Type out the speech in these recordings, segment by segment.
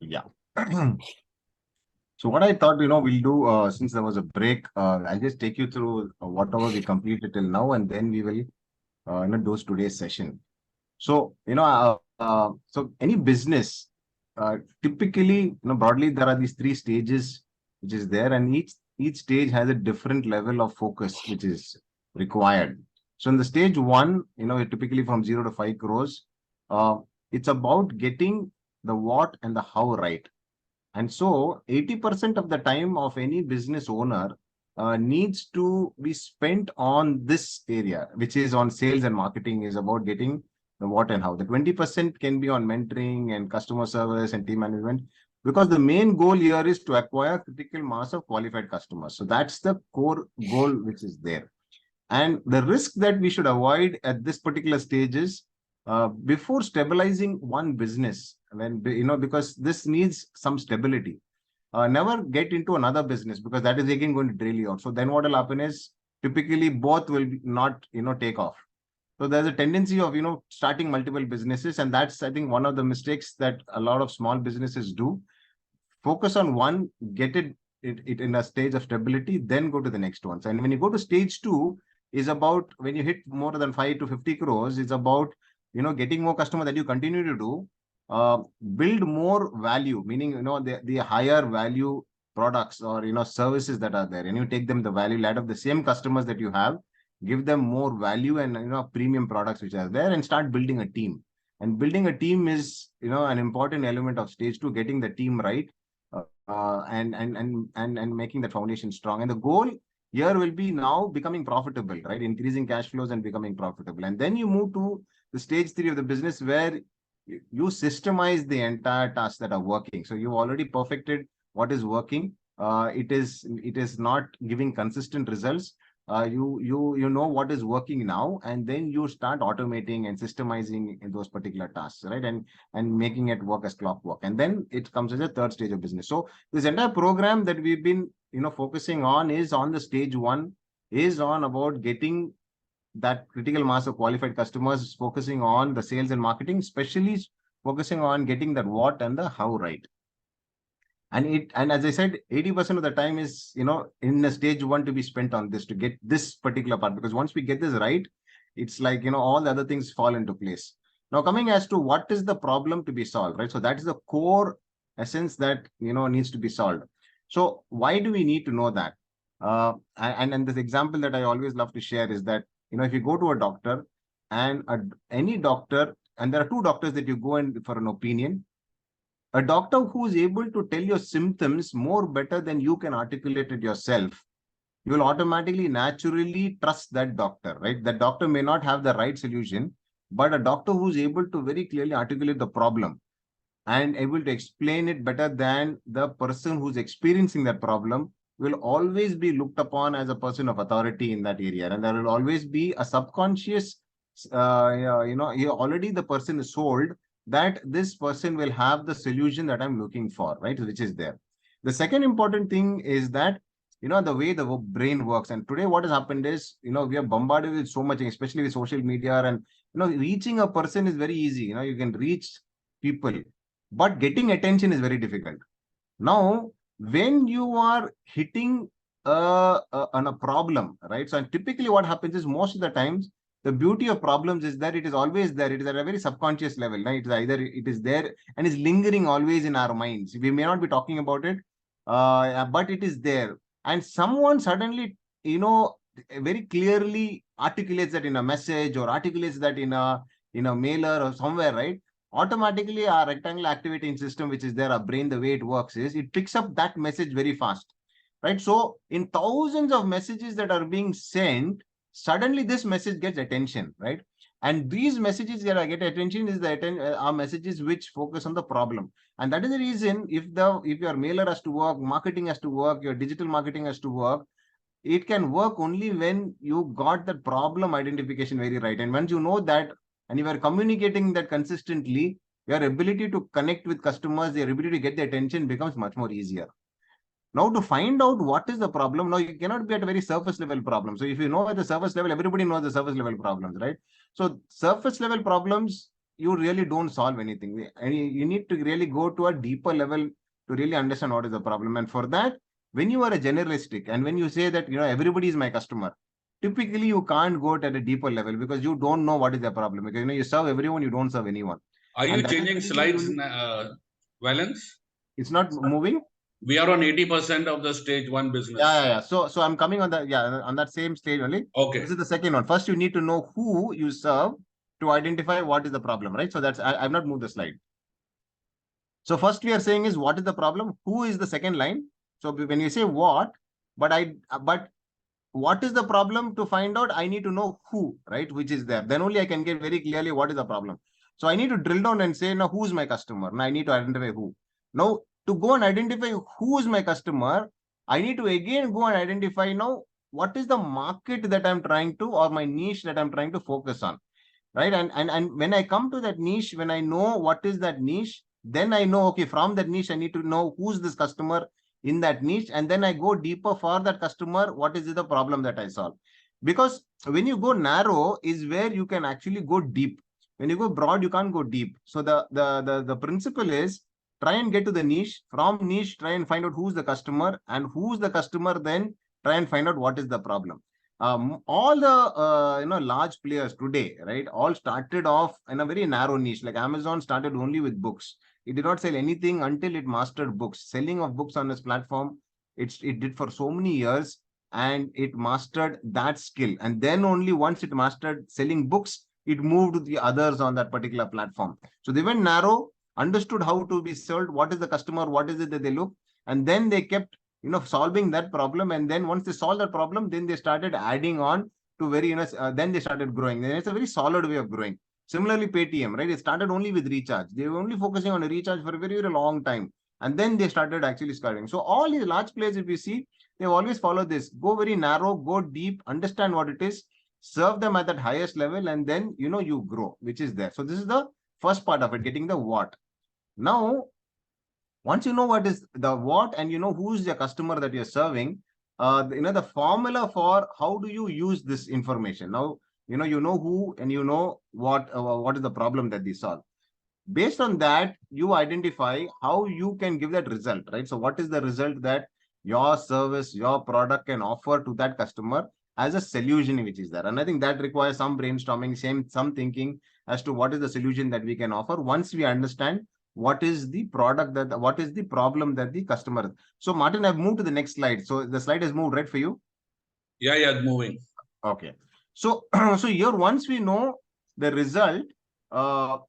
Yeah. So what I thought, we'll do, since there was a break, I'll just take you through whatever we completed till now, and then we will, do today's session. So, so any business, typically, broadly, there are these three stages which is there, and each stage has a different level of focus which is required. So in the stage one, typically from 0 to 5 crores, uh, it's about getting the what and the how right. And so 80% of the time of any business owner needs to be spent on this area, which is on sales and marketing, is about getting the what and how. The 20% can be on mentoring and customer service and team management, because the main goal here is to acquire critical mass of qualified customers. So that's the core goal which is there. And the risk that we should avoid at this particular stage is, before stabilizing one business, because this needs some stability. Never get into another business, because that is again going to drill you out. So then what will happen is, typically both will not, take off. So there's a tendency of, starting multiple businesses. And that's, I think, one of the mistakes that a lot of small businesses do. Focus on one, get it in a stage of stability, then go to the next ones. And when you go to stage two, is about when you hit more than 5 to 50 crores, it's about, getting more customer that you continue to do, uh, build more value, meaning, the higher value products or, services that are there, and you take them the value out of the same customers that you have, give them more value and, premium products which are there, and start building a team. And building a team is, an important element of stage two, getting the team right, and making the foundation strong. And the goal here will be now becoming profitable, right? Increasing cash flows and becoming profitable. And then you move to the stage three of the business, where you systemize the entire tasks that are working. So you've already perfected what is working. It is not giving consistent results. You know what is working now, and then you start automating and systemizing in those particular tasks, right? And making it work as clockwork. And then it comes as a third stage of business. So this entire program that we've been, focusing on is on the stage one, is on about getting that critical mass of qualified customers, focusing on the sales and marketing, especially focusing on getting that what and the how right. And as I said, 80% of the time is, in the stage one, to be spent on this, to get this particular part, because once we get this right, it's like, all the other things fall into place. Now, coming as to what is the problem to be solved, right? So that is the core essence that, needs to be solved. So why do we need to know that? And this example that I always love to share is that, if you go to a doctor, and any doctor, and there are two doctors that you go in for an opinion. A doctor who is able to tell your symptoms more better than you can articulate it yourself, you will automatically, naturally trust that doctor, right? That doctor may not have the right solution, but a doctor who is able to very clearly articulate the problem and able to explain it better than the person who's experiencing that problem will always be looked upon as a person of authority in that area. And there will always be a subconscious, already the person is sold that this person will have the solution that I'm looking for, right? Which is there. The second important thing is that, the way the brain works. And today what has happened is, we are bombarded with so much, especially with social media, and, reaching a person is very easy. You can reach people, but getting attention is very difficult. Now, when you are hitting on a problem, right? So, and typically what happens is, most of the times, the beauty of problems is that it is always there. It is at a very subconscious level, right? It is either it is there and is lingering always in our minds. We may not be talking about it, but it is there. And someone suddenly, very clearly articulates that in a message, or articulates that in a mailer or somewhere, right? Automatically our rectangular activating system, which is there, our brain, the way it works is, it picks up that message very fast, right? So in thousands of messages that are being sent, suddenly this message gets attention, right? And these messages that get attention is are messages which focus on the problem. And that is the reason, if your mailer has to work, marketing has to work, your digital marketing has to work, it can work only when you got the problem identification very right. And once you know that, and you are communicating that consistently, your ability to connect with customers, your ability to get the attention becomes much more easier. Now, to find out what is the problem, now you cannot be at a very surface level problem. So if you know at the surface level, everybody knows the surface level problems, right? So surface level problems, you really don't solve anything. And you need to really go to a deeper level to really understand what is the problem. And for that, when you are a generalistic and when you say that, everybody is my customer, typically you can't go at a deeper level because you don't know what is the problem. Because, you serve everyone, you don't serve anyone. Are you And that is changing the reason slides, Valence? it's not moving. We are on 80% of the stage one business. Yeah. So I'm coming on on that same stage only. Okay. This is the second one. First, you need to know who you serve to identify what is the problem, right? So I've not moved the slide. So first we are saying is what is the problem? Who is the second line? So when you say what, but what is the problem? To find out, I need to know who, right? Which is there. Then only I can get very clearly what is the problem. So I need to drill down and say, now who's my customer? Now I need to identify who. Now to go and identify who is my customer, I need to again go and identify now what is the market that I'm trying to, or my niche that I'm trying to focus on, right? And when I come to that niche, when I know what is that niche, then I know, okay, from that niche I need to know who's this customer in that niche, and then I go deeper for that customer. What is the problem that I solve? Because when you go narrow is where you can actually go deep. When you go broad, you can't go deep. So the principle is try and get to the niche. From niche, try and find out who's the customer, and who's the customer, then try and find out what is the problem. All the large players today, right, all started off in a very narrow niche. Like Amazon started only with books. It did not sell anything until it mastered books. Selling of books on its platform, it did for so many years, and it mastered that skill. And then only once it mastered selling books, it moved to the others on that particular platform. So they went narrow, understood how to be sold, what is the customer, what is it that they look, and then they kept solving that problem. And then once they solved that problem, then they started adding on to very, then they started growing. Then it's a very solid way of growing. Similarly, Paytm, right? It started only with recharge. They were only focusing on a recharge for a very, very long time. And then they started actually scaling. So all these large players, if you see, they've always followed this. Go very narrow, go deep, understand what it is, serve them at that highest level, and then, you grow, which is there. So this is the first part of it, getting the what. Now, once you know what is the what and you know who's the customer that you're serving, the formula for how do you use this information. Now, you know who and you know what is the problem that they solve. Based on that, you identify how you can give that result, right? So what is the result that your service, your product can offer to that customer as a solution which is there? And I think that requires some brainstorming, some thinking as to what is the solution that we can offer once we understand what is the what is the problem that the customer. So Martin, I've moved to the next slide. So the slide has moved, right, for you? Yeah, moving. Okay. So, so here, once we know the result for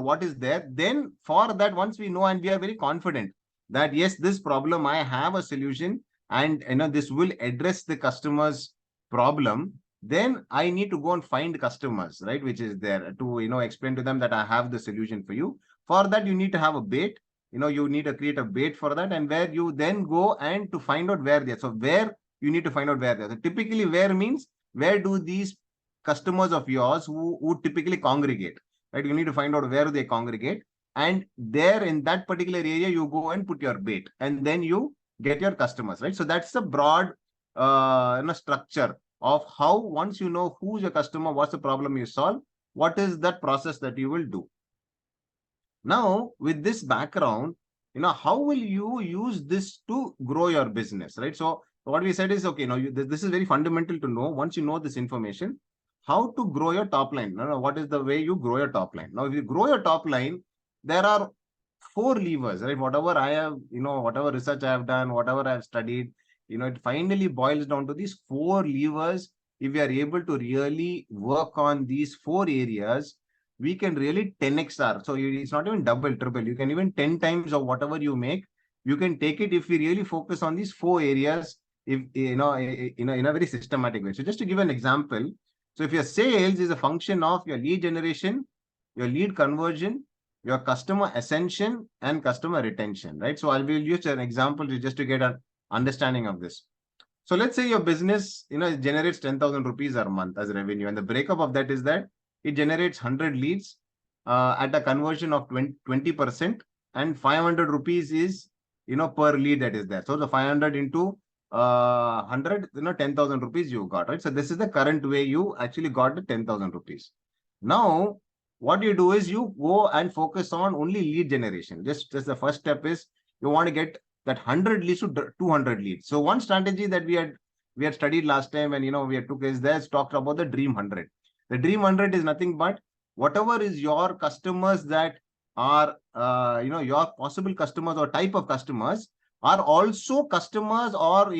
what is there, then for that, once we know and we are very confident that, yes, this problem, I have a solution, and this will address the customer's problem, then I need to go and find customers, right, which is there to, explain to them that I have the solution for you. For that, you need to have a bait. You need to create a bait for that, and where you then go and to find out where they are. So where you need to find out where they are. So typically, where means where do these customers of yours who typically congregate, right? You need to find out where they congregate, and there in that particular area, you go and put your bait, and then you get your customers, right? So that's the broad structure of how, once you know who's your customer, what's the problem you solve, what is that process that you will do. Now, with this background, how will you use this to grow your business, right? So what we said is, okay, now this is very fundamental to know. Once you know this information, how to grow your top line. What is the way you grow your top line? Now, if you grow your top line, there are 4 levers, right? Whatever I have, whatever research I have done, whatever I've studied, it finally boils down to these 4 levers. If we are able to really work on these 4 areas, we can really 10x our. So it's not even double, triple. You can even 10 times of whatever you make. You can take it if we really focus on these 4 areas, if in a very systematic way. So just to give an example, so if your sales is a function of your lead generation, your lead conversion, your customer ascension, and customer retention, right? So I will use an example just to get an understanding of this. So let's say your business, generates 10,000 rupees a month as revenue, and the breakup of that is that it generates 100 leads at a conversion of 20%, and 500 rupees is, per lead that is there. So the 500 into 100, 10,000 rupees you got, right? So this is the current way you actually got the 10,000 rupees. Now, what you do is you go and focus on only lead generation. Just the first step is you want to get that 100 leads to 200 leads. So one strategy that we had studied last time, and we had took is this, talked about the dream 100. The dream 100 is nothing but whatever is your customers that are your possible customers or type of customers are also customers, or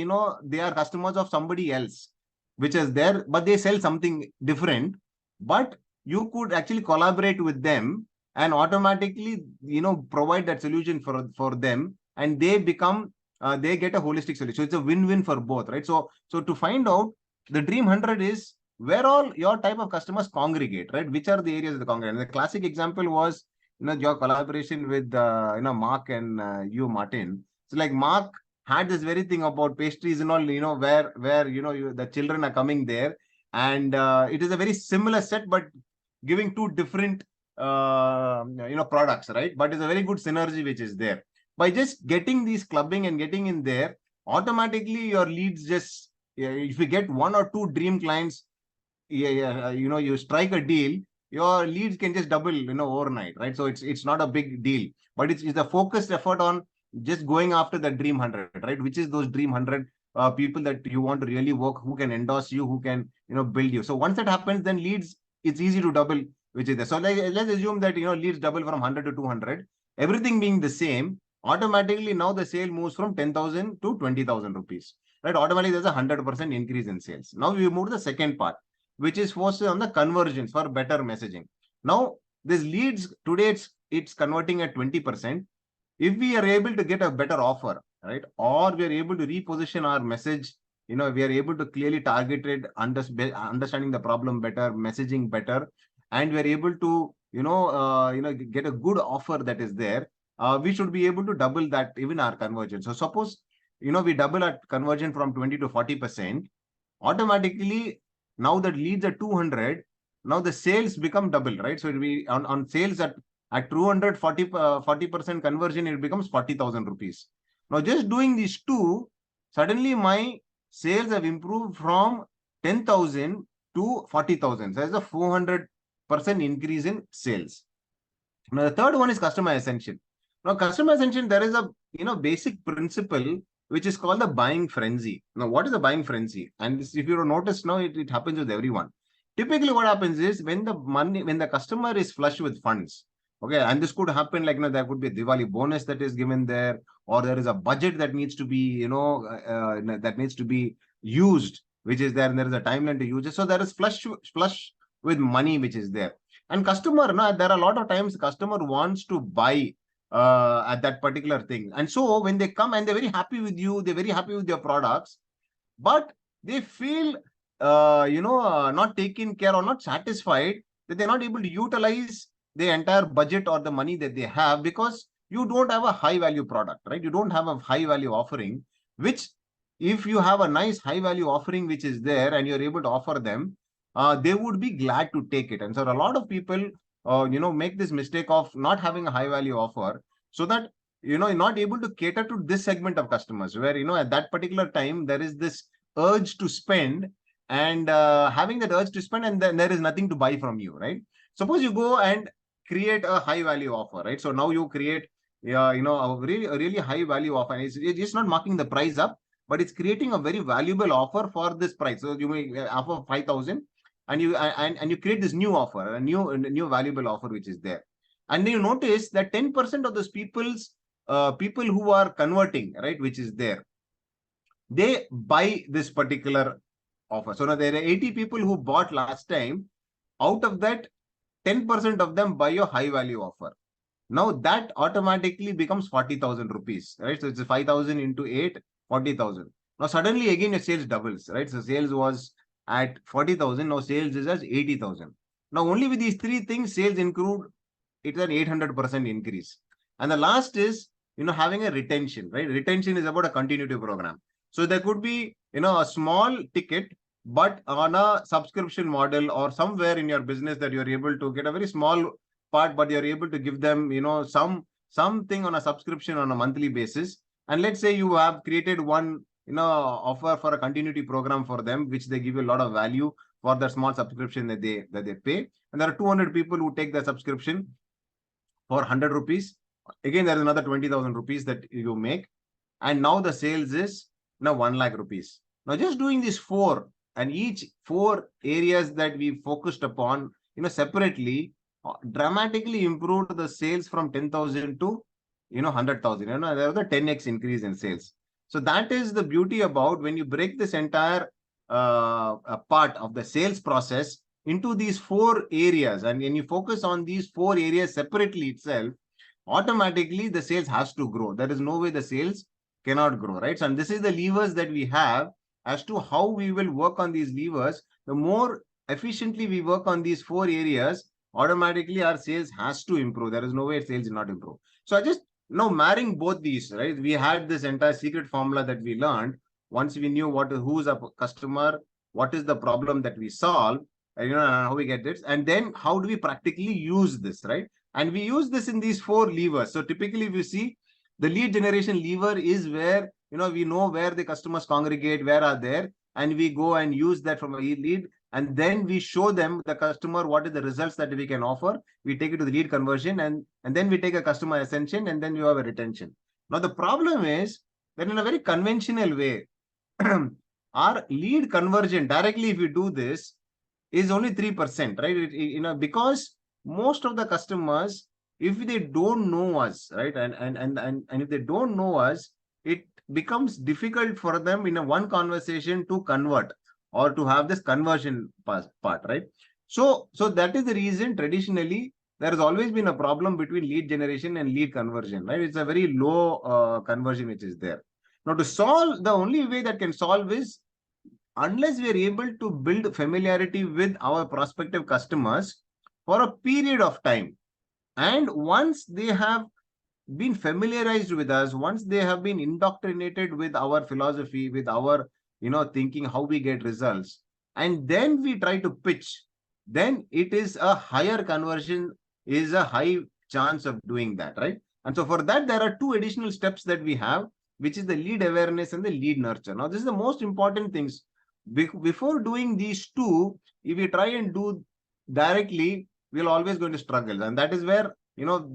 they are customers of somebody else which is there, but they sell something different, but you could actually collaborate with them and automatically provide that solution for them, and they become they get a holistic solution. So it's a win-win for both, right? So to find out, the dream 100 is where all your type of customers congregate, right? Which are the areas of the congregate? And the classic example was your collaboration with Mark and you, Martin. So like Mark had this very thing about pastries and all, where the children are coming there, and it is a very similar set, but giving two different products, right? But it's a very good synergy which is there. By just getting these clubbing and getting in there, automatically your leads just, if you get one or two dream clients, you strike a deal, your leads can just double, overnight, right? So it's not a big deal, but it's a focused effort on just going after the dream 100, right? Which is those dream 100 people that you want to really work, who can endorse you, who can, build you. So once that happens, then leads, it's easy to double, which is there. So let's assume that, leads double from 100 to 200, everything being the same, automatically now the sale moves from 10,000 to 20,000 rupees, right? Automatically there's a 100% increase in sales. Now we move to the second part, which is focused on the conversions for better messaging. Now, this leads today, it's converting at 20%. If we are able to get a better offer, right, or we are able to reposition our message, we are able to clearly target it, understanding the problem better, messaging better, and we are able to, get a good offer that is there, we should be able to double that, even our conversion. So suppose, we double our conversion from 20 to 40%, automatically, now that leads are 200, now the sales become double, right? So it'll be on sales at 240% conversion, it becomes 40,000 rupees. Now just doing these two, suddenly my sales have improved from 10,000 to 40,000. So there's a 400% increase in sales. Now the third one is customer ascension. Now customer ascension, there is a basic principle which is called the buying frenzy. Now, what is the buying frenzy? And this, if you notice now, it happens with everyone. Typically, what happens is when the customer is flush with funds, okay, and this could happen like, there could be a Diwali bonus that is given there, or there is a budget that needs to be, that needs to be used, which is there, and there is a timeline to use it. So there is flush with money, which is there. And customer, there are a lot of times customer wants to buy at that particular thing. And so when they come and they're very happy with you, they're very happy with your products, but they feel, not taken care or not satisfied, that they're not able to utilize the entire budget or the money that they have, because you don't have a high value product, right? You don't have a high value offering, which if you have a nice high value offering, which is there, and you're able to offer them, they would be glad to take it. And so a lot of people make this mistake of not having a high value offer, so that, you're not able to cater to this segment of customers where, at that particular time, there is this urge to spend, and having that urge to spend, and then there is nothing to buy from you, right? Suppose you go and create a high value offer, right? So now you create, a really high value offer. And it's not marking the price up, but it's creating a very valuable offer for this price. So you may offer 5,000, and you create this new offer, a new valuable offer which is there, and then you notice that 10% of those people who are converting, right, which is there, they buy this particular offer. So now there are 80 people who bought last time. Out of that, 10% of them buy a high value offer. Now that automatically becomes 40,000 rupees, right? So it's 5,000 into 8, 40,000. Now suddenly again your sales doubles, right? So sales was at 40,000, now sales is as 80,000. Now only with these three things, sales include, it's an 800% increase. And the last is, having a retention, right? Retention is about a continuity program. So there could be, a small ticket, but on a subscription model or somewhere in your business that you're able to get a very small part, but you're able to give them, something on a subscription on a monthly basis. And let's say you have created one, offer for a continuity program for them, which they give you a lot of value for the small subscription that they pay. And there are 200 people who take the subscription for 100 rupees. Again, there is another 20,000 rupees that you make. And now the sales is now 1 lakh rupees. Now just doing these 4 and each 4 areas that we focused upon, separately, dramatically improved the sales from 10,000 to, 100,000. There was a 10x increase in sales. So that is the beauty about when you break this entire part of the sales process into these 4 areas, and when you focus on these 4 areas separately itself, automatically the sales has to grow. There is no way the sales cannot grow, right? So, and this is the levers that we have as to how we will work on these levers. The more efficiently we work on these 4 areas, automatically our sales has to improve. There is no way sales will not improve. So I just now marrying both these, right? We had this entire secret formula that we learned. Once we knew who's a customer, what is the problem that we solve, how we get this, and then how do we practically use this, right? And we use this in these 4 levers. So typically, if you see, the lead generation lever is where, we know where the customers congregate, where are there, and we go and use that from a lead. And then we show them, the customer, what is the results that we can offer. We take it to the lead conversion, and then we take a customer ascension, and then we have a retention. Now, the problem is that in a very conventional way, our lead conversion directly, if we do this, is only 3%, right? Because most of the customers, if they don't know us, right, and if they don't know us, it becomes difficult for them in a one conversation to convert or to have this conversion part, right? So that is the reason traditionally there has always been a problem between lead generation and lead conversion, right? It's a very low conversion which is there. Now, to solve, the only way that can solve is, unless we are able to build familiarity with our prospective customers for a period of time, and once they have been familiarized with us, once they have been indoctrinated with our philosophy, with our thinking, how we get results, and then we try to pitch, then it is a higher conversion, is a high chance of doing that, right? And so for that, there are 2 additional steps that we have, which is the lead awareness and the lead nurture. Now, this is the most important things. Before doing these 2, if we try and do directly, we're always going to struggle. And that is where,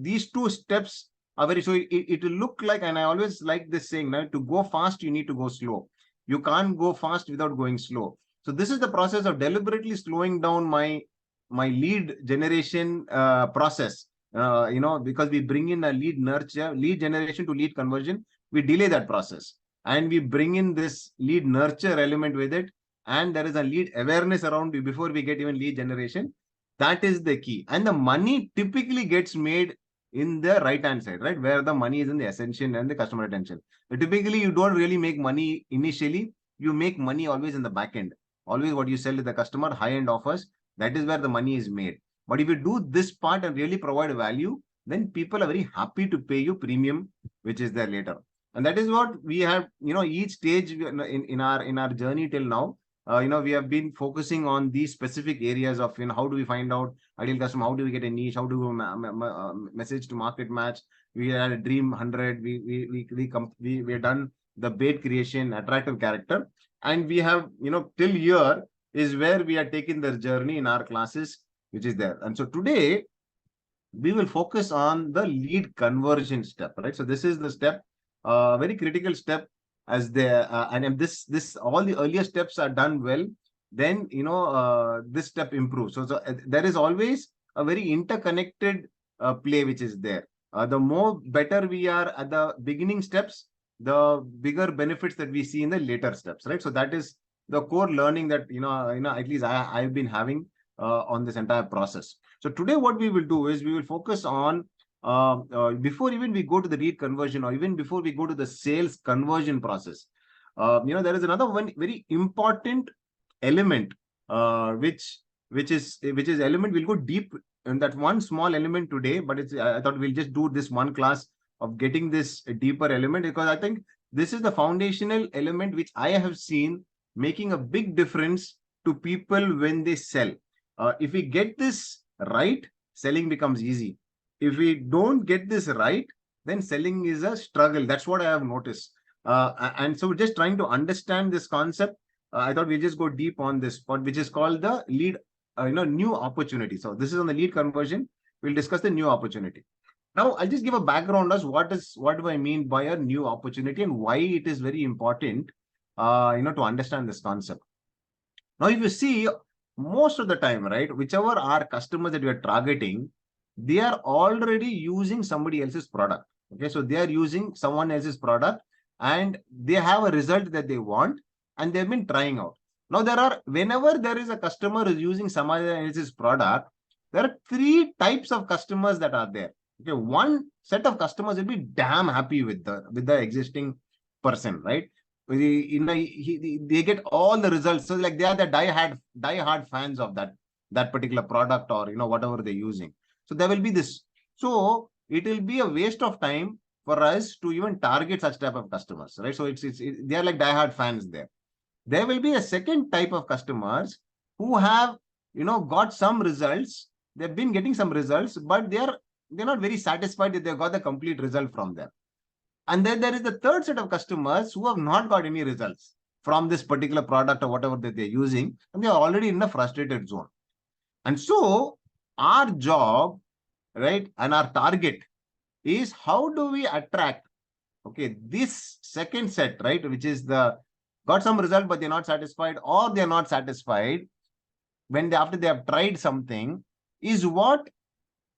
these 2 steps are very, so it will look like, and I always like this saying, now, to go fast, you need to go slow. You can't go fast without going slow. So this is the process of deliberately slowing down my lead generation process, because we bring in a lead generation to lead conversion, we delay that process. And we bring in this lead nurture element with it. And there is a lead awareness around before we get even lead generation. That is the key. And the money typically gets made in the right-hand side, right? Where the money is in the ascension and the customer retention. But typically, you don't really make money initially. You make money always in the back end. Always what you sell to the customer, high-end offers, that is where the money is made. But if you do this part and really provide value, then people are very happy to pay you premium, which is there later. And that is what we have, each stage in our journey till now. We have been focusing on these specific areas of, how do we find out ideal customer, how do we get a niche, how do we message to market match. We had a dream 100, we have done the bait creation, attractive character, and we have, till here is where we are taking the journey in our classes, which is there. And so today we will focus on the lead conversion step, right? So this is the step, very critical step, as and this all the earlier steps are done well, then this step improves. So there is always a very interconnected play which is there. The more better we are at the beginning steps, the bigger benefits that we see in the later steps, right? So that is the core learning that at least I've been having on this entire process. So today what we will do is we will focus on before even we go to the lead conversion, or even before we go to the sales conversion process, there is another one very important element, which is element. We'll go deep in that one small element today, but I thought we'll just do this one class of getting this deeper element, because I think this is the foundational element which I have seen making a big difference to people when they sell. If we get this right, selling becomes easy. If we don't get this right, then selling is a struggle. That's what I have noticed. And so we're just trying to understand this concept I thought we'll just go deep on this part, which is called the lead, new opportunity. So this is on the lead conversion. We'll discuss the new opportunity. Now, I'll just give a background as what do I mean by a new opportunity and why it is very important, to understand this concept. Now, if you see, most of the time, right, whichever our customers that we are targeting, they are already using somebody else's product. Okay, so they are using someone else's product and they have a result that they want and they've been trying out. Now, whenever there is a customer who is using someone else's product, there are three types of customers that are there. Okay, one set of customers will be damn happy with the existing person, right? They get all the results. So like they are the die-hard fans of that particular product or whatever they're using. So there will be this. So it will be a waste of time for us to even target such type of customers, right? So they are like die-hard fans there. There will be a second type of customers who have got some results. They've been getting some results, but they're not very satisfied that they got the complete result from them. And then there is the third set of customers who have not got any results from this particular product or whatever that they're using, and they are already in a frustrated zone. And so our job, right, and our target is how do we attract, okay, this second set, right, which is got some result, but they're not satisfied, or they're not satisfied after they have tried something, is what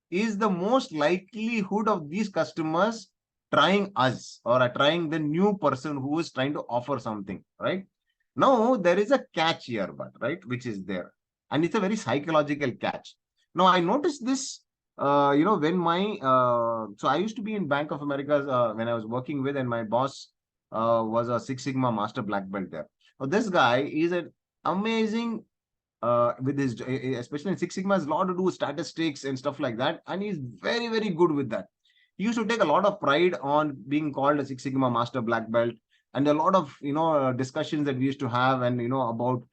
is the most likelihood of these customers trying us or trying the new person who is trying to offer something, right? Now, there is a catch here, right, which is there. And it's a very psychological catch. Now, I noticed this, when so I used to be in Bank of America when I was working with, and my boss was a Six Sigma Master Black Belt there. Now, this guy is an amazing with his, especially in Six Sigma, has a lot to do with statistics and stuff like that. And he's very, very good with that. He used to take a lot of pride on being called a Six Sigma Master Black Belt, and a lot of discussions that we used to have, and about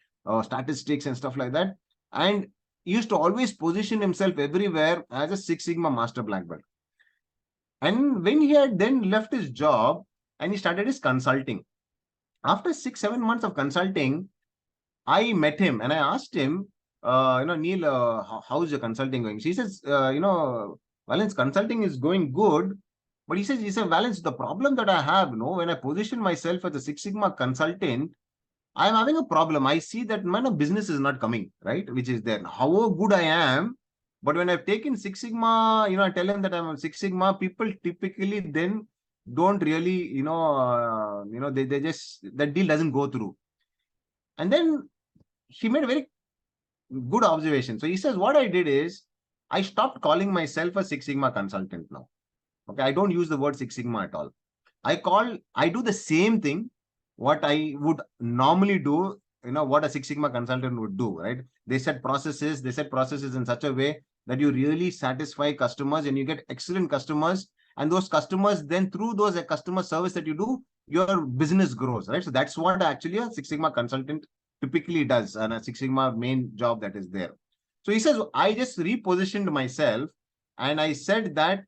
statistics and stuff like that. And he used to always position himself everywhere as a Six Sigma Master Black Belt. And when he had then left his job and he started his consulting, after 6-7 months of consulting, I met him and I asked him, Neil, how's your consulting going? He says, Valence, consulting is going good. But he says, Valence, the problem that I have, when I position myself as a Six Sigma consultant, I'm having a problem. I see that my business is not coming, right? Which is there. How good I am, but when I've taken Six Sigma, I tell them that I'm a Six Sigma, people typically then don't really, they just, that deal doesn't go through. And then he made a very good observation. So he says, what I did is I stopped calling myself a Six Sigma consultant now. Okay, I don't use the word Six Sigma at all. I do the same thing, what I would normally do, what a Six Sigma consultant would do, right? They set processes in such a way that you really satisfy customers and you get excellent customers. And those customers, then through those customer service that you do, your business grows, right? So that's what actually a Six Sigma consultant typically does, and a Six Sigma main job that is there. So he says, I just repositioned myself and I said that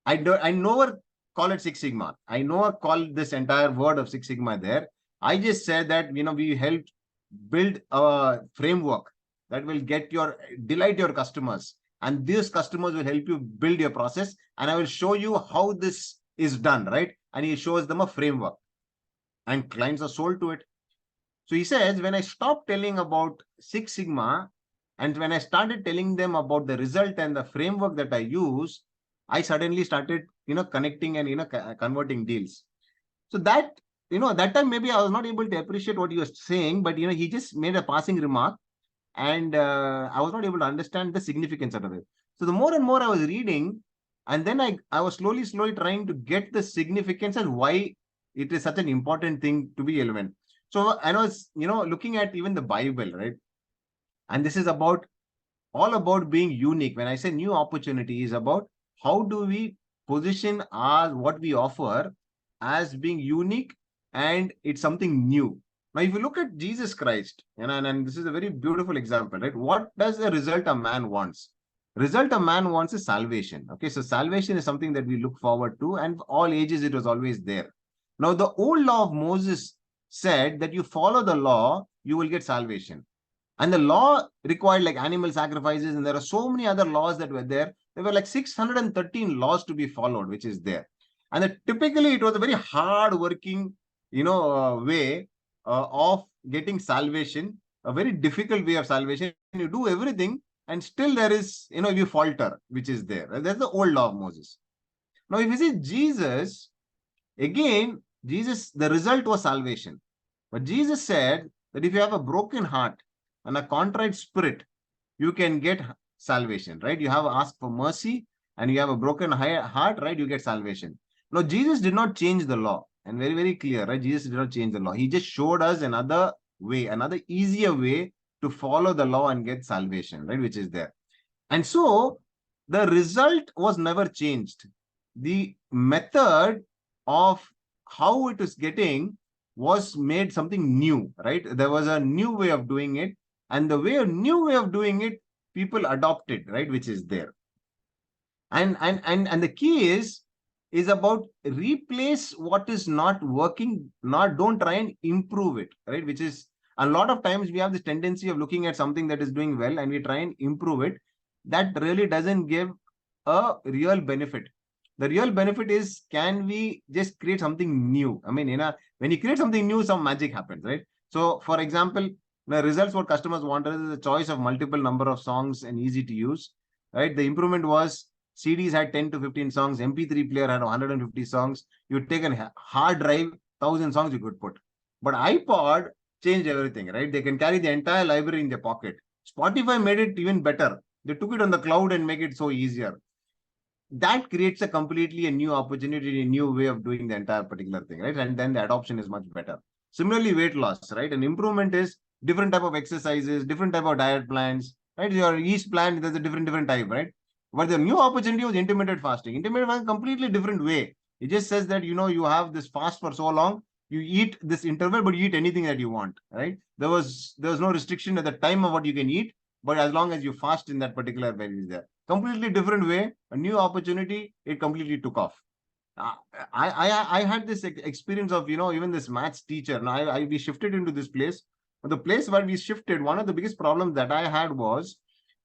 I never call it Six Sigma. I never call this entire word of Six Sigma there. I just said that, we helped build a framework that will delight your customers. And these customers will help you build your process. And I will show you how this is done, right? And he shows them a framework. And clients are sold to it. So he says, when I stopped telling about Six Sigma, and when I started telling them about the result and the framework that I use, I suddenly started, connecting and, converting deals. So that, that time maybe I was not able to appreciate what he was saying, but, he just made a passing remark and I was not able to understand the significance of it. So the more and more I was reading, and then I was slowly trying to get the significance and why it is such an important thing to be relevant. So I was, looking at even the Bible, right? And this is all about being unique. When I say new opportunity, is about how do we position what we offer as being unique and it's something new. Now, if you look at Jesus Christ, and this is a very beautiful example, right? What does the result a man wants? Result a man wants is salvation. Okay, so salvation is something that we look forward to, and all ages it was always there. Now, the old law of Moses said that you follow the law, you will get salvation. And the law required like animal sacrifices, and there are so many other laws that were there. There were like 613 laws to be followed, which is there. And typically it was a very hard working, way of getting salvation, a very difficult way of salvation. You do everything and still there is, you falter, which is there. That's the old law of Moses. Now, if you see Jesus, again, the result was salvation. But Jesus said that if you have a broken heart and a contrite spirit, you can get salvation, right? You have asked for mercy and you have a broken heart, right? You get salvation. Now, Jesus did not change the law, and very, very clear, right? Jesus did not change the law. He just showed us another way, another easier way to follow the law and get salvation, right? Which is there. And so the result was never changed. The method of how it is getting was made something new, right? There was a new way of doing it, and the new way of doing it, people adopted, right? Which is there. And the key is about replace what is not working, don't try and improve it, right? Which is a lot of times we have this tendency of looking at something that is doing well and we try and improve it. That really doesn't give a real benefit. The real benefit is, can we just create something new? I mean, when you create something new, some magic happens, right? So, for example, the results what customers wanted is a choice of multiple number of songs and easy to use, right? The improvement was CDs had 10 to 15 songs, MP3 player had 150 songs. You take a hard drive, 1,000 songs you could put. But iPod changed everything, right? They can carry the entire library in their pocket. Spotify made it even better. They took it on the cloud and make it so easier. That creates a completely a new opportunity, a new way of doing the entire particular thing, right? And then the adoption is much better. Similarly, weight loss, right? An improvement is different type of exercises, different type of diet plans, right? Each plan, there's a different type, right? But the new opportunity was intermittent fasting. Intermittent fasting, completely different way. It just says that, you have this fast for so long, you eat this interval, but you eat anything that you want, right? There was no restriction at the time of what you can eat, but as long as you fast in that particular value there. Completely different way, a new opportunity, it completely took off. I had this experience of, even this maths teacher. Now we shifted into this place. But the place where we shifted, one of the biggest problems that I had was,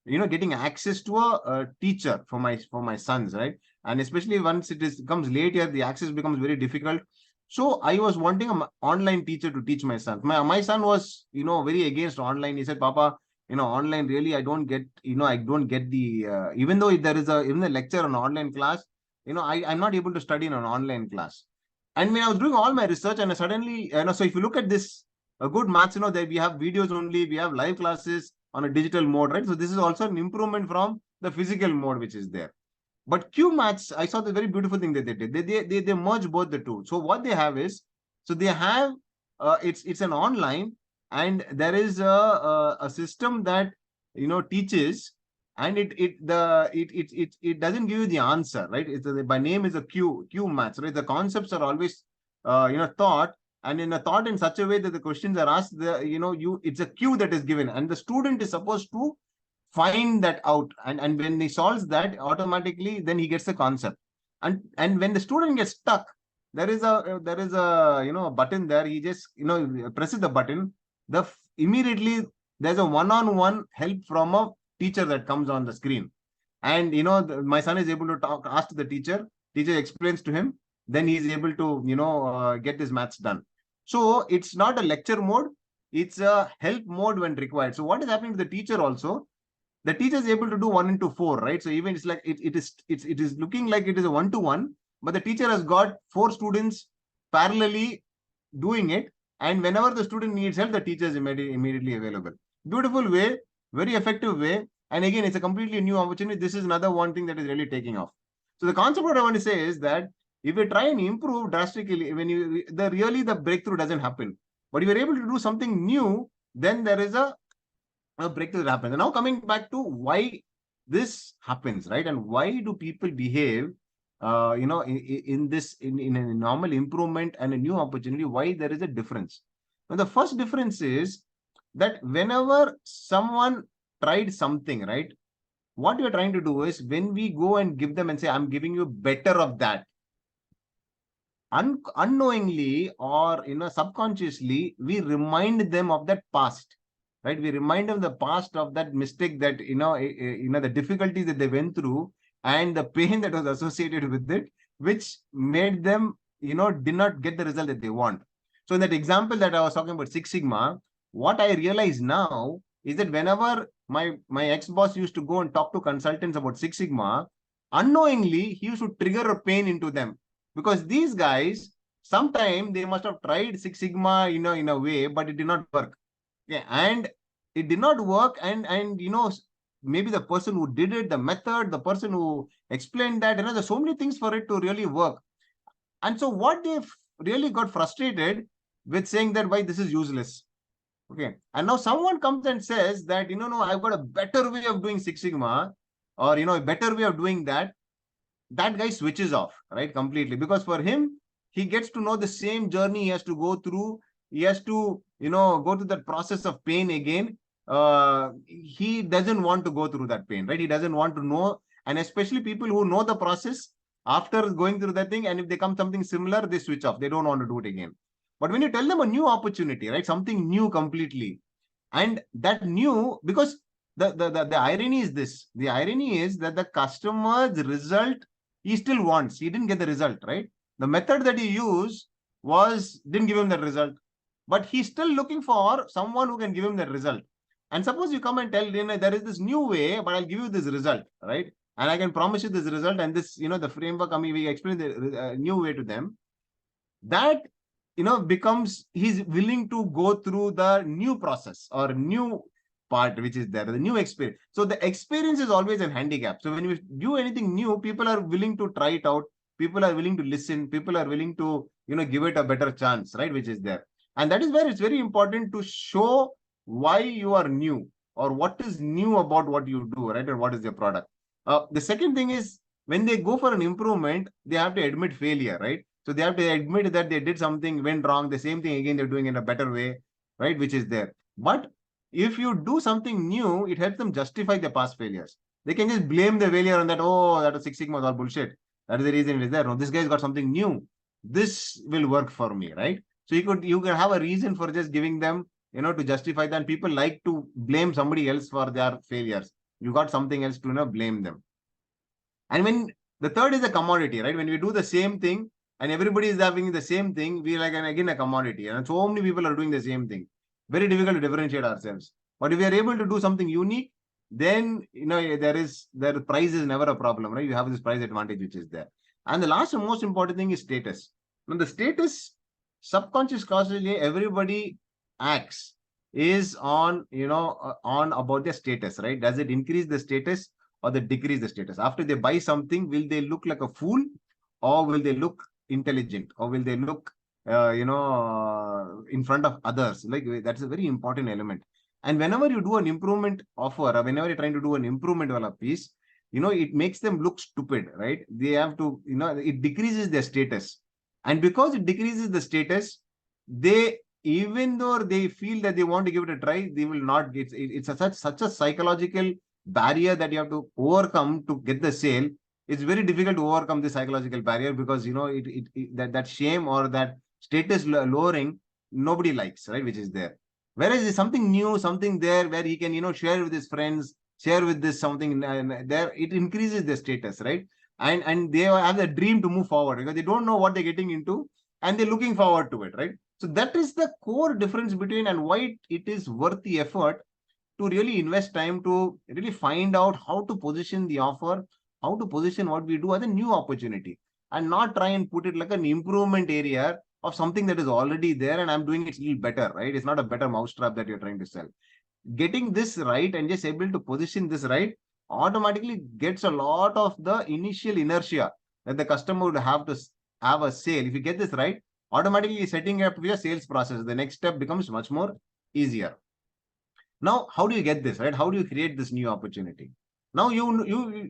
getting access to a teacher for my sons, right? And especially once comes late here, the access becomes very difficult. So I was wanting an online teacher to teach my son. My son was, very against online. He said, Papa, online really, I don't get the, even though there is even a lecture on online class, I'm not able to study in an online class. And when I was doing all my research and suddenly, so if you look at this, a good maths, that we have videos only, we have live classes on a digital mode, right? So this is also an improvement from the physical mode, which is there. But Q Maths, I saw the very beautiful thing that they did. They merge both the two. So what they have is, so they have, it's an online, and there is a system that teaches, and it doesn't give you the answer, right? By name is a Q Maths, right? The concepts are always taught, and in a thought in such a way that the questions are asked, it's a cue that is given, and the student is supposed to find that out, and when he solves that, automatically then he gets the concept. And when the student gets stuck, there is a a button there. He just presses the button. Immediately there's a one-on-one help from a teacher that comes on the screen, and my son is able to ask the teacher explains to him, then he's able to get his maths done. So it's not a lecture mode, it's a help mode when required. So what is happening to the teacher also? The teacher is able to do 1 into 4, right? So even it's like it is looking like it is a 1-to-1, but the teacher has got 4 students parallelly doing it, and whenever the student needs help, the teacher is immediately available. Beautiful way, very effective way, and again, it's a completely new opportunity. This is another one thing that is really taking off. So the concept what I want to say is that if you try and improve drastically, when the breakthrough doesn't happen, but if you're able to do something new, then there is a breakthrough that happens. And now coming back to why this happens, right? And why do people behave, in a normal improvement and a new opportunity, why there is a difference? Now, the first difference is that whenever someone tried something, right? What you're trying to do is, when we go and give them and say, I'm giving you better of that, unknowingly or subconsciously, we remind them of that past, right? We remind them the past of that mistake, that the difficulties that they went through and the pain that was associated with it, which made them did not get the result that they want. So in that example that I was talking about, Six Sigma, what I realize now is that whenever my ex-boss used to go and talk to consultants about Six Sigma, unknowingly he used to trigger a pain into them, because these guys, sometime they must have tried Six Sigma in a way, but it did not work. Okay, and it did not work, and maybe the person who did it, the method, the person who explained that, there's so many things for it to really work. And so what they really got frustrated with, saying that why this is useless. Okay, and now someone comes and says that no, I've got a better way of doing Six Sigma, or a better way of doing that. That guy switches off, right, completely, because for him, he gets to know the same journey he has to go through. He has to go through that process of pain again. He doesn't want to go through that pain, right? He doesn't want to know. And especially people who know the process, after going through that thing, and if they come something similar, they switch off. They don't want to do it again. But when you tell them a new opportunity, right, something new completely, and that new, because the irony is this, the irony is that the customer's result, he still wants, he didn't get the result, right? The method that he used didn't give him that result, but he's still looking for someone who can give him that result. And suppose you come and tell, there is this new way, but I'll give you this result, right? And I can promise you this result, and this, the framework, we explain the new way to them. That, becomes, he's willing to go through the new process or new part, which is there, the new experience. So the experience is always a handicap. So when you do anything new, people are willing to try it out. People are willing to listen. People are willing to, give it a better chance, right? Which is there. And that is where it's very important to show why you are new, or what is new about what you do, right? Or what is your product. The second thing is, when they go for an improvement, they have to admit failure, right? So they have to admit that they did something, went wrong, the same thing again, they're doing in a better way, right? Which is there. But if you do something new, it helps them justify their past failures. They can just blame the failure on that, oh, that was Six Sigma was all bullshit. That is the reason it is there. No, this guy's got something new. This will work for me, right? So you can have a reason for just giving them, to justify that. People like to blame somebody else for their failures. You got something else to blame them. And when the third is a commodity, right? When we do the same thing and everybody is having the same thing, we like, and again, a commodity. And so many people are doing the same thing. Very difficult to differentiate ourselves. But if we are able to do something unique, then the price is never a problem, right? You have this price advantage which is there. And the last and most important thing is status. Now the status, subconscious causally, everybody acts is on on about their status, right? Does it increase the status or they decrease the status? After they buy something, will they look like a fool, or will they look intelligent, or will they look in front of others? Like, that's a very important element. And whenever you do an improvement offer, or whenever you're trying to do an improvement of a piece, it makes them look stupid, right? They have to, it decreases their status. And because it decreases the status, they, even though they feel that they want to give it a try, they will not get it. It's such a psychological barrier that you have to overcome to get the sale. It's very difficult to overcome this psychological barrier, because that shame or that status lowering, nobody likes, right? Which is there. Whereas there's something new, something there where he can share with his friends, share with this something there, it increases their status, right? And they have the dream to move forward, because they don't know what they're getting into and they're looking forward to it, right? So that is the core difference between, and why it is worth the effort to really invest time to really find out how to position the offer, how to position what we do as a new opportunity, and not try and put it like an improvement area of something that is already there and I'm doing it a little better, right? It's not a better mousetrap that you're trying to sell. Getting this right and just able to position this right automatically gets a lot of the initial inertia that the customer would have to have a sale. If you get this right, automatically setting up your sales process, the next step becomes much more easier. Now, how do you get this, right? How do you create this new opportunity? Now, you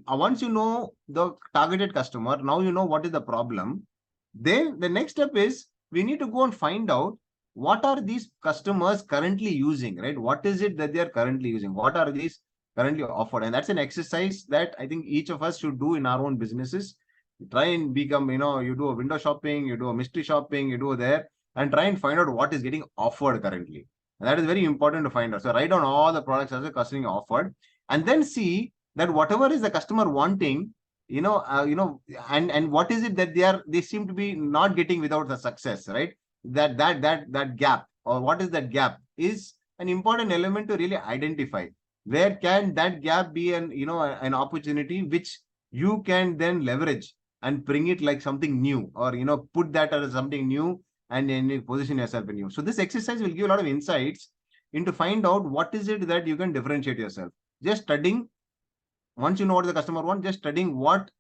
once you know the targeted customer, now you know what is the problem. Then the next step is, we need to go and find out what are these customers currently using, right? What is it that they are currently using? What are these currently offered? And that's an exercise that I think each of us should do in our own businesses. Try and become, you do a window shopping, you do a mystery shopping, you do there, and try and find out what is getting offered currently. And that is very important to find out. So write down all the products as a customer offered, and then see that whatever is the customer wanting, and what is it that they seem to be not getting without the success, right? That gap, or what is that gap, is an important element to really identify. Where can that gap be an opportunity which you can then leverage and bring it like something new, or put that as something new, and then you position yourself in new. So this exercise will give you a lot of insights into find out what is it that you can differentiate yourself. Just studying, once you know what the customer wants, just studying what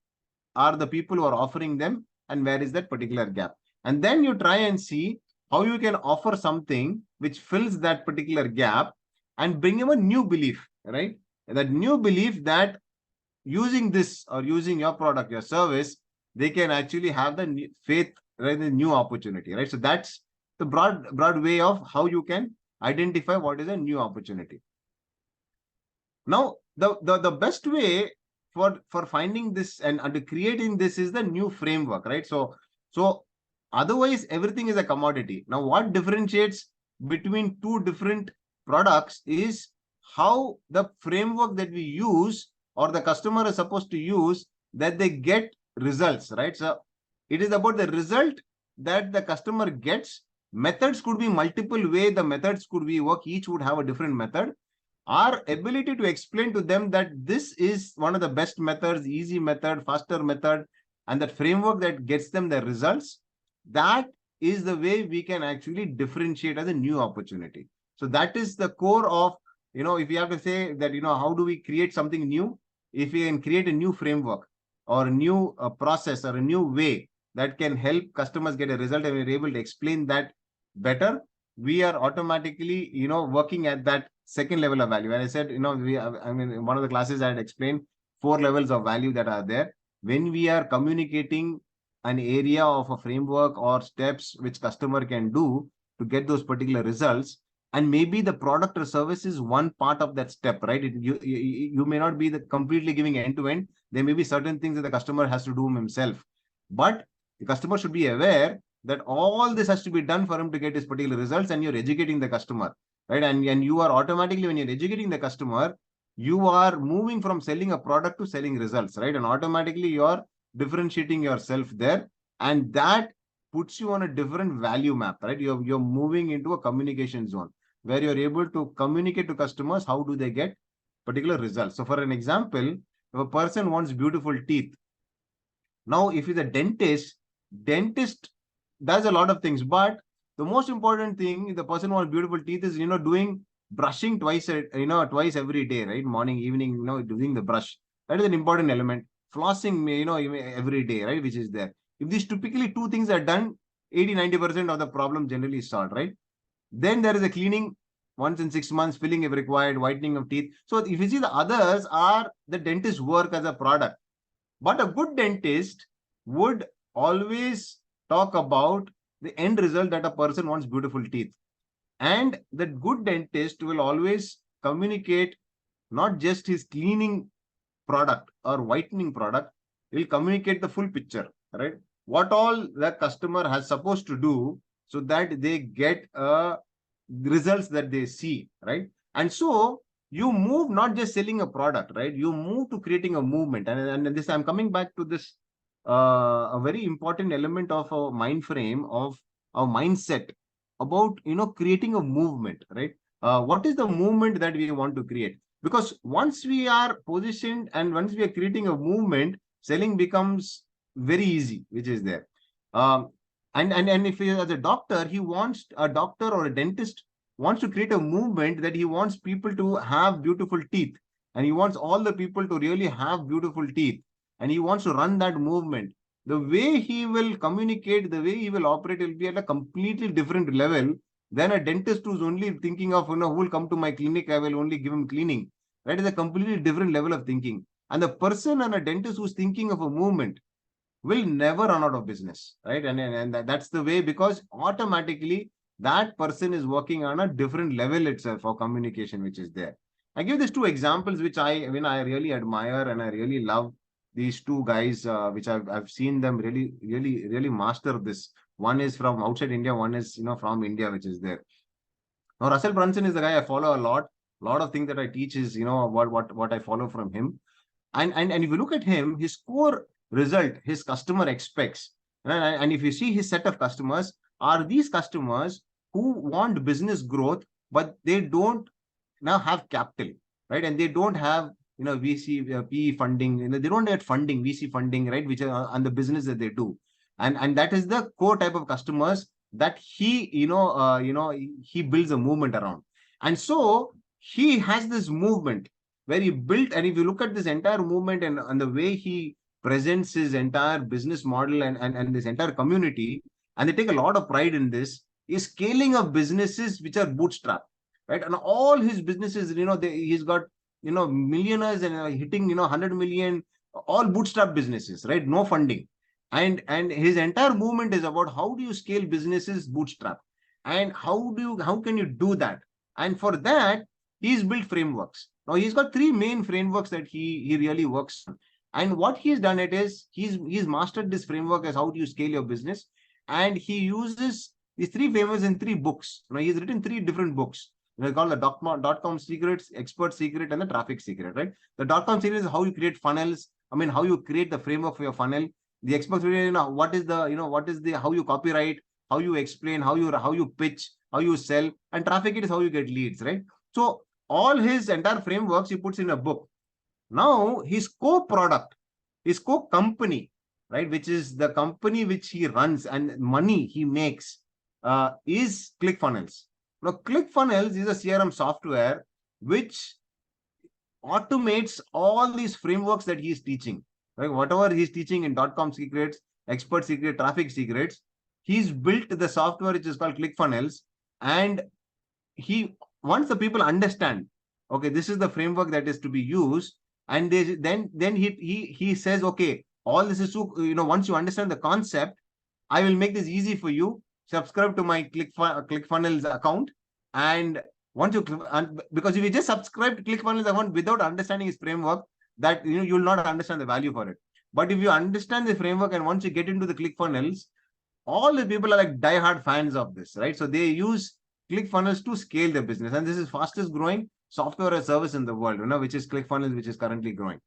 are the people who are offering them and where is that particular gap. And then you try and see how you can offer something which fills that particular gap and bring them a new belief, right? That new belief that using this or using your product, your service, they can actually have the faith, right, the new opportunity, right? So that's the broad way of how you can identify what is a new opportunity. Now, the best way for finding this and creating this is the new framework, right? So otherwise everything is a commodity. Now, what differentiates between two different products is how the framework that we use or the customer is supposed to use, that they get results, right? So it is about the result that the customer gets. Methods could be multiple way. The methods could be work. Each would have a different method. Our ability to explain to them that this is one of the best methods, easy method, faster method, and that framework that gets them the results, that is the way we can actually differentiate as a new opportunity. So that is the core of, if you have to say that, how do we create something new? If we can create a new framework or a new process or a new way that can help customers get a result, and we're able to explain that better, we are automatically, working at that second level of value. And I said, in one of the classes I had explained 4 levels of value that are there. When we are communicating an area of a framework or steps which customer can do to get those particular results, and maybe the product or service is one part of that step, right? You may not be completely giving end to end. There may be certain things that the customer has to do himself, but the customer should be aware that all this has to be done for him to get his particular results, and you're educating the customer, right? And you are automatically, when you're educating the customer, you are moving from selling a product to selling results, right? And automatically you're differentiating yourself there, and that puts you on a different value map, right? You're moving into a communication zone where you're able to communicate to customers how do they get particular results. So for an example, if a person wants beautiful teeth, now if he's a dentist does a lot of things, but the most important thing, the person who wants beautiful teeth is, doing brushing twice every day, right? Morning, evening, doing the brush. That is an important element. Flossing, every day, right? Which is there. If these typically two things are done, 80-90% of the problem generally is solved, right? Then there is a cleaning once in 6 months, filling if required, whitening of teeth. So if you see, the others are the dentist work as a product. But a good dentist would always talk about the end result, that a person wants beautiful teeth. And the good dentist will always communicate not just his cleaning product or whitening product, he'll communicate the full picture, right? What all the customer has supposed to do so that they get results that they see, right? And so you move not just selling a product, right? You move to creating a movement. And this, I'm coming back to this, a very important element of our mind frame, of our mindset about, creating a movement, right? What is the movement that we want to create? Because once we are positioned and once we are creating a movement, selling becomes very easy, which is there. And if he, as a doctor, a doctor or a dentist wants to create a movement that he wants people to have beautiful teeth, and he wants all the people to really have beautiful teeth, and he wants to run that movement. The way he will communicate, the way he will operate will be at a completely different level than a dentist who's only thinking of, who will come to my clinic, I will only give him cleaning. That is a completely different level of thinking. And the person and a dentist who's thinking of a movement will never run out of business, right? And that's the way, because automatically that person is working on a different level itself of communication, which is there. I give these two examples, which I really admire and I really love. these two guys, which I've seen them really master this. One is from outside India, one is, from India, which is there. Now, Russell Brunson is the guy I follow a lot. A lot of things that I teach is, what I follow from him. And if you look at him, his core result, his customer expects. And if you see his set of customers, are these customers who want business growth, but they don't now have capital, right? And they don't have, VC, PE funding, they don't get funding, VC funding, right? Which are on the business that they do. And that is the core type of customers that he, he builds a movement around. And so he has this movement where he built, and if you look at this entire movement and the way he presents his entire business model and this entire community, and they take a lot of pride in this, is scaling of businesses which are bootstrapped, right? And all his businesses, he's got, millionaires and hitting, 100 million, all bootstrap businesses, right? No funding. And his entire movement is about how do you scale businesses bootstrap, and how can you do that? And for that, he's built frameworks. Now he's got three main frameworks that he really works on. And what he's done it is he's mastered this framework as how do you scale your business. And he uses these three frameworks in three books. Now he's written three different books. They're called the dot-com secrets, expert secret, and the traffic secret, right? The dot-com secret is how you create funnels. I mean, how you create the framework for your funnel. The expert secret, what is the how you copyright, how you explain, how you pitch, how you sell, and traffic it is how you get leads, right? So all his entire frameworks he puts in a book. Now his co-product, his co-company, right, which is the company which he runs and money he makes, is ClickFunnels. Now ClickFunnels is a CRM software which automates all these frameworks that he's teaching, right? Whatever he's teaching in dot-com secrets, expert secret, traffic secrets, he's built the software which is called ClickFunnels. And once the people understand, okay, this is the framework that is to be used, and then he says, okay, all this is so, once you understand the concept, I will make this easy for you. Subscribe to my ClickFunnels account, and once you because if you just subscribe to ClickFunnels account without understanding his framework, that you will not understand the value for it. But if you understand the framework, and once you get into the ClickFunnels, all the people are like diehard fans of this, right? So they use ClickFunnels to scale their business, and this is fastest growing software as service in the world, which is ClickFunnels, which is currently growing.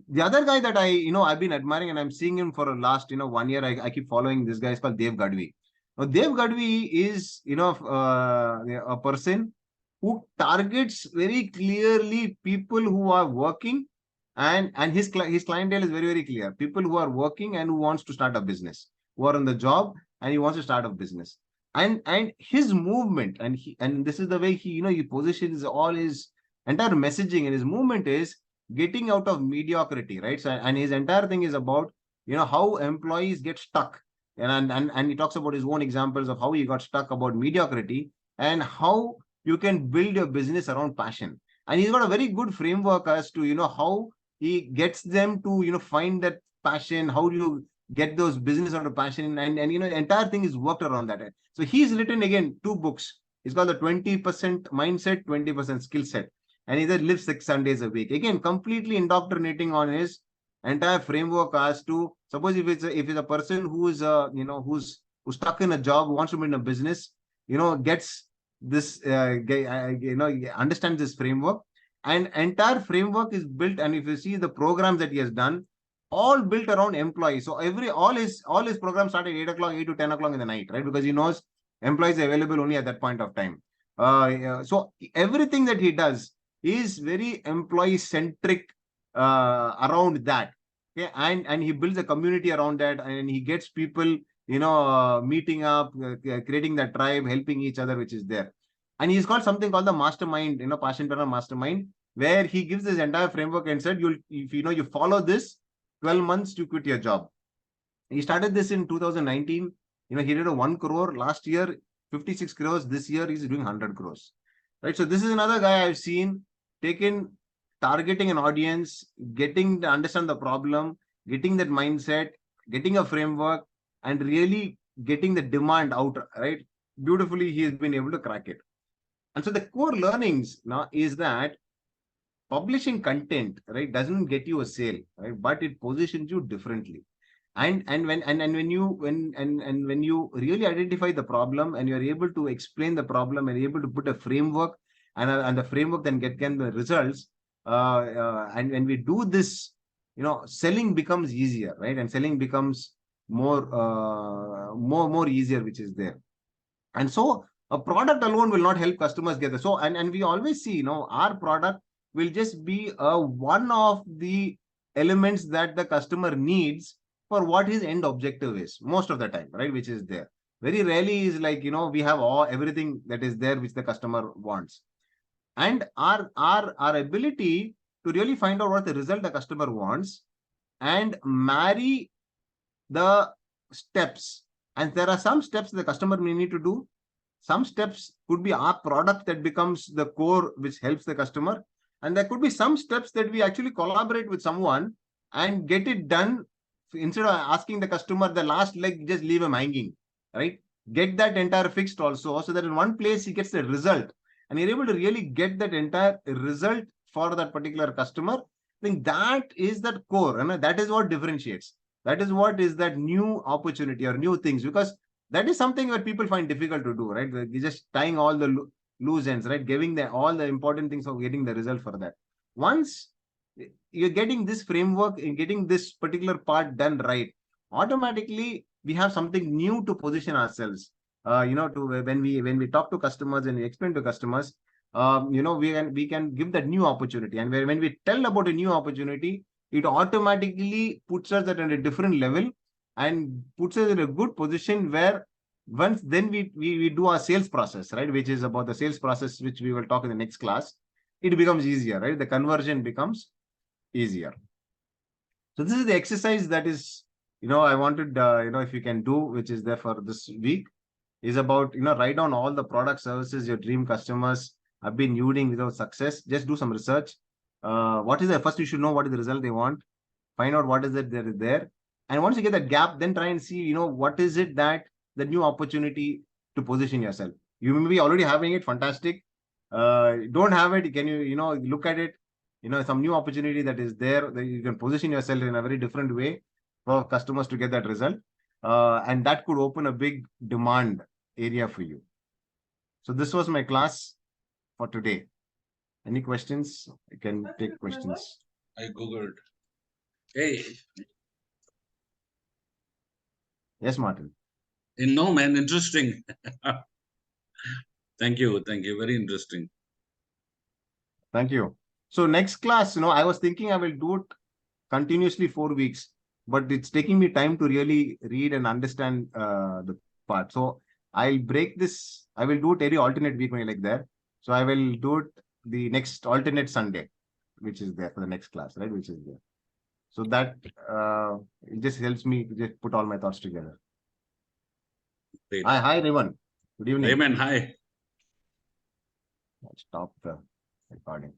The other guy that I've been admiring, and I'm seeing him for the last 1 year. I keep following this guy. Is called Dave Gadvi. Now Dave Gadvi is a person who targets very clearly people who are working, and his clientele is very clear. People who are working and who wants to start a business, who are on the job and he wants to start a business. And his movement, and this is the way he positions all his entire messaging, and his movement is getting out of mediocrity, right? So, and his entire thing is about how employees get stuck, and he talks about his own examples of how he got stuck about mediocrity, and how you can build your business around passion. And he's got a very good framework as to how he gets them to find that passion. How do you get those business out of passion? And the entire thing is worked around that. So he's written again 2 books. It's called the 20% mindset, 20% skill set. And he lives 6-7 days a week. Again, completely indoctrinating on his entire framework as to, suppose if it's a person who is who's stuck in a job, wants to be in a business, gets this understands this framework, and entire framework is built. And if you see the programs that he has done, all built around employees. So all his programs start at 8 to 10 o'clock in the night, right? Because he knows employees are available only at that point of time. So everything that he does is very employee centric around that. Okay, and he builds a community around that, and he gets people meeting up, creating that tribe, helping each other, which is there. And he's got something called the mastermind, Passionpreneur Mastermind, where he gives this entire framework and said, if you follow this, 12 months to quit your job. He started this in 2019. He did a 1 crore last year, 56 crores. This year he's doing 100 crores. Right. So this is another guy I've seen targeting an audience, getting to understand the problem, getting that mindset, getting a framework, and really getting the demand out, right? Beautifully, he has been able to crack it. And so the core learnings now is that publishing content, right, doesn't get you a sale, right, but it positions you differently. And when you really identify the problem and you're able to explain the problem and able to put a framework and the framework then get the results, and when we do this, selling becomes easier, right, and selling becomes more easier, which is there. And so a product alone will not help customers get there. So and we always see, our product will just be one of the elements that the customer needs for what his end objective is most of the time, right, which is there. Very rarely is like, we have everything that is there which the customer wants. And our ability to really find out what the result the customer wants and marry the steps. And there are some steps the customer may need to do. Some steps could be our product that becomes the core which helps the customer. And there could be some steps that we actually collaborate with someone and get it done. Instead of asking the customer the last leg, just leave him hanging, right? Get that entire fixed also, so that in one place he gets the result and you're able to really get that entire result for that particular customer. I think that is that core, and that is what differentiates. That is what is that new opportunity or new things, because that is something that people find difficult to do, right? They're just tying all the loose ends, right? Giving all the important things of getting the result for that. Once you're getting this framework and getting this particular part done right, automatically we have something new to position ourselves. To when we talk to customers and we explain to customers, we can give that new opportunity. And when we tell about a new opportunity, it automatically puts us at a different level and puts us in a good position where once then we do our sales process, right, which is about the sales process, which we will talk in the next class. It becomes easier, right? The conversion becomes easier. So this is the exercise that is, I wanted, if you can do, which is there for this week, is about, write down all the product services your dream customers have been using without success. Just do some research. What is the first you should know what is the result they want. Find out what is it that is there. And once you get that gap, then try and see, what is it that the new opportunity to position yourself. You may be already having it, fantastic. Don't have it, can you, look at it, some new opportunity that is there, that you can position yourself in a very different way for customers to get that result. And that could open a big demand area for you. So this was my class for today. Any questions? I can take questions. I Googled. Hey. Yes, Martin. No, man, interesting. Thank you. Very interesting. Thank you. So next class, I was thinking I will do it continuously 4 weeks, but it's taking me time to really read and understand the part. So I'll break this. I will do it every alternate week when you're like there. So I will do it the next alternate Sunday, which is there for the next class, right? Which is there. So that it just helps me to just put all my thoughts together. Great. Hi, Raymond. Good evening. Raymond, hi. Let's stop the recording.